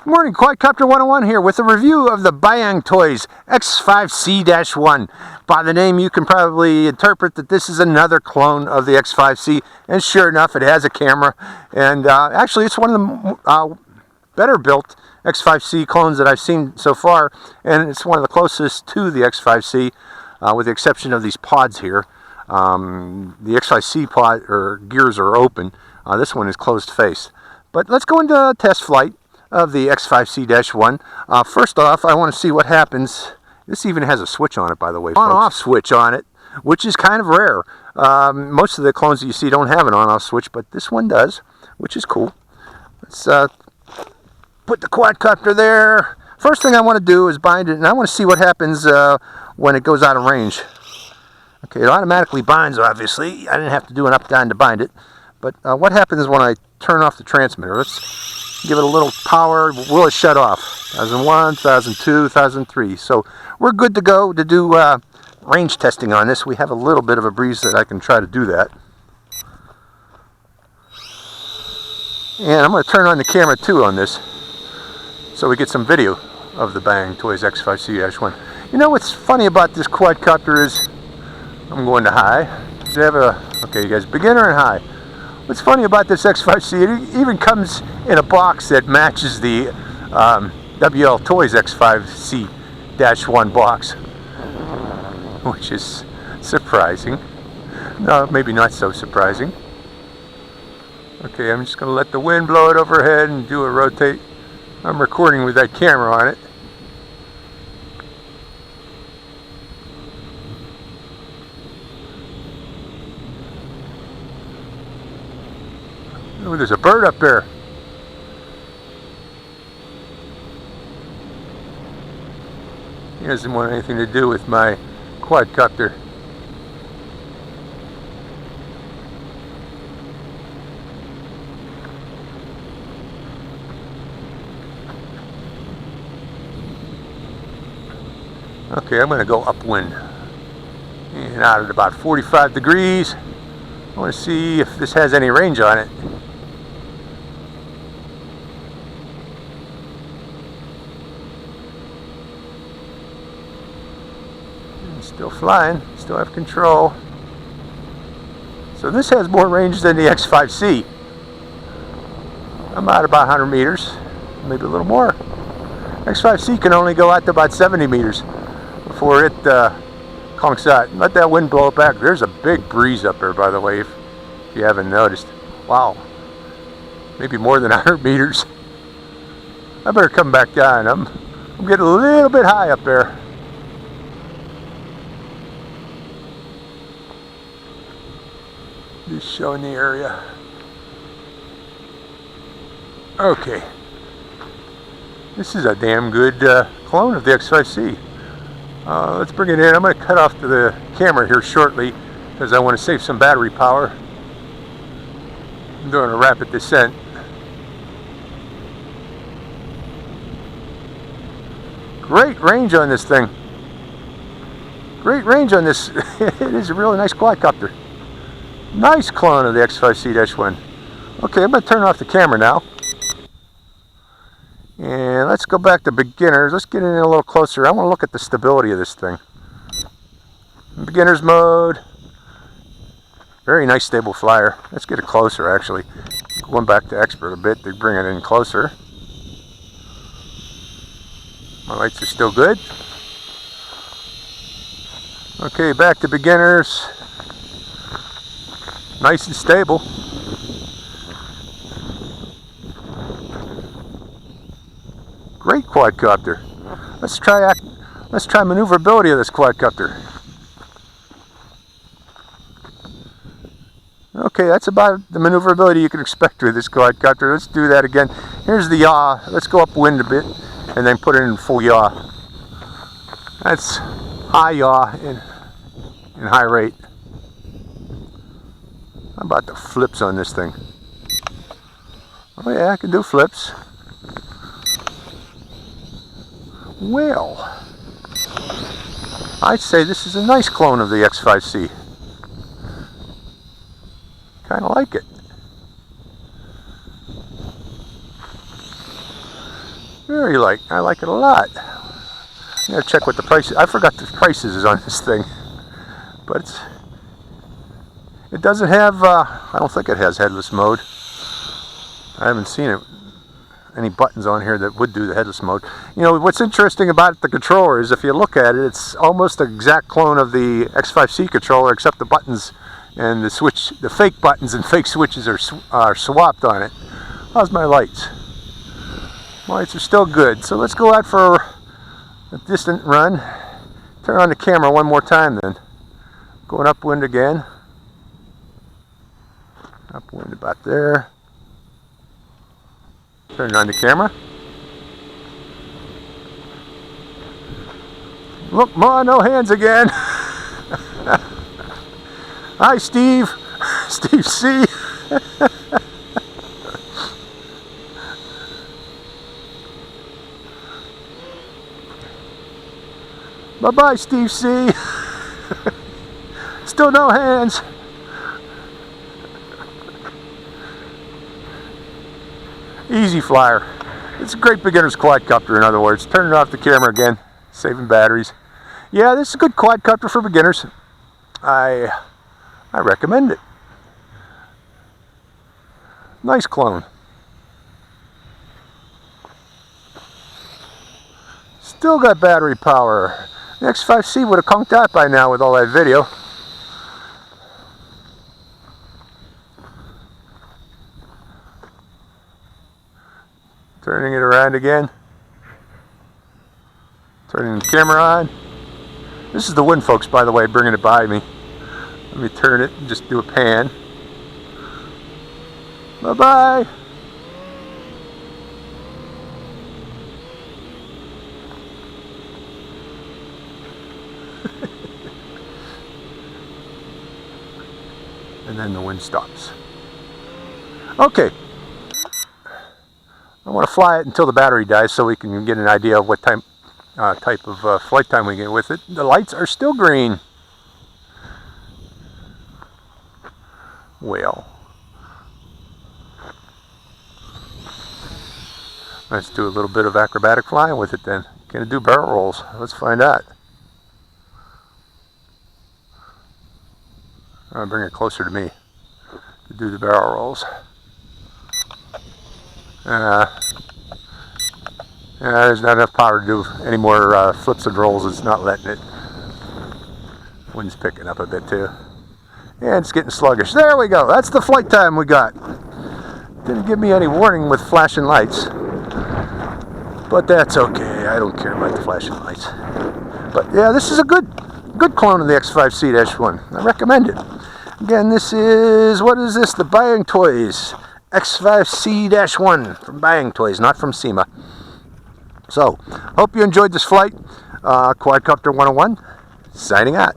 Good morning, Quadcopter 101 here with a review of the Bayangtoys X5C-1. By the name, you can probably interpret that this is another clone of the X5C, and sure enough, it has a camera. And actually, it's one of the better built X5C clones that I've seen so far, and it's one of the closest to the X5C, with the exception of these pods here. The X5C pod or gears are open. This one is closed face. But let's go into test flight of the X5C-1. First off, I want to see what happens. This even has a switch on it, by the way, on-off switch on it, which is kind of rare. Most of the clones that you see don't have an on-off switch, but this one does, which is cool. Let's put the quadcopter there. First thing I want to do is bind it, and I want to see what happens when it goes out of range. Okay, it automatically binds, obviously. I didn't have to do an up-down to bind it. But what happens when I turn off the transmitter? Let's give it a little power. Will it shut off? 1001, 1002, 1003. So we're good to go to do range testing on this. We have a little bit of a breeze that I can try to do that. And I'm going to turn on the camera too on this, so we get some video of the Bayangtoys X5C-1. You know what's funny about this quadcopter is, I'm going to high. They have okay, you guys, beginner and high. What's funny about this X5C, it even comes in a box that matches the Awel X5C-1 box, which is surprising. No, maybe not so surprising. Okay, I'm just going to let the wind blow it overhead and do a rotate. I'm recording with that camera on it. Oh, there's a bird up there. He doesn't want anything to do with my quadcopter. Okay, I'm going to go upwind and out at about 45 degrees. I want to see if this has any range on it. Still flying, still have control. So this has more range than the X5C. I'm out about 100 meters, maybe a little more. X5C can only go out to about 70 meters before it conks out. Let that wind blow it back. There's a big breeze up there, by the way, if you haven't noticed. Wow, maybe more than 100 meters. I better come back down. I'm getting a little bit high up there. Just showing the area. Okay. This is a damn good clone of the X5C. Let's bring it in. I'm going to cut off the camera here shortly because I want to save some battery power. I'm doing a rapid descent. Great range on this thing. Great range on this. It is a really nice quadcopter. Nice clone of the X5C-1. Okay, I'm going to turn off the camera now. And let's go back to beginners. Let's get in a little closer. I want to look at the stability of this thing. In beginners mode. Very nice stable flyer. Let's get it closer actually. Going back to expert a bit to bring it in closer. My lights are still good. Okay, back to beginners. Nice and stable. Great quadcopter. Let's try maneuverability of this quadcopter. Okay, that's about the maneuverability you can expect with this quadcopter. Let's do that again. Here's the yaw. Let's go upwind a bit and then put it in full yaw. That's high yaw and high rate. How about the flips on this thing? Oh yeah, I can do flips. Well, I'd say this is a nice clone of the X5C. Kind of like it. Very light. I like it a lot. I'm going to check what the price is. I forgot the prices on this thing. But it doesn't have, I don't think it has headless mode. I haven't seen it. Any buttons on here that would do the headless mode. You know, what's interesting about the controller is if you look at it, it's almost an exact clone of the X5C controller, except the buttons and the switch, the fake buttons and fake switches are swapped on it. How's my lights? My lights are still good. So let's go out for a distant run. Turn on the camera one more time then. Going upwind again. Upwind about there. Turn on the camera. Look, Ma, no hands again. Hi, Steve. Steve C. Bye-bye, Steve C. Still no hands. Easy flyer. It's a great beginner's quadcopter, in other words. Turning off the camera again, saving batteries. Yeah, this is a good quadcopter for beginners. I recommend it. Nice clone. Still got battery power. The X5C would have conked out by now with all that video. Turning it around again. Turning the camera on. This is the wind, folks, by the way, bringing it by me. Let me turn it and just do a pan. Bye-bye. And then the wind stops. Okay. I want to fly it until the battery dies so we can get an idea of what type of flight time we get with it. The lights are still green. Well, let's do a little bit of acrobatic flying with it then. Can it do barrel rolls? Let's find out. I'm going to bring it closer to me to do the barrel rolls. There's not enough power to do any more flips and rolls. It's not letting it. Wind's picking up a bit too. And it's getting sluggish. There we go. That's the flight time we got. Didn't give me any warning with flashing lights. But that's okay. I don't care about the flashing lights. But yeah, this is a good clone of the X5C-1. I recommend it. Again, this is, what is this? The Bayangtoys X5C-1 from Bayangtoys, not from SEMA. So, hope you enjoyed this flight. Quadcopter 101, signing out.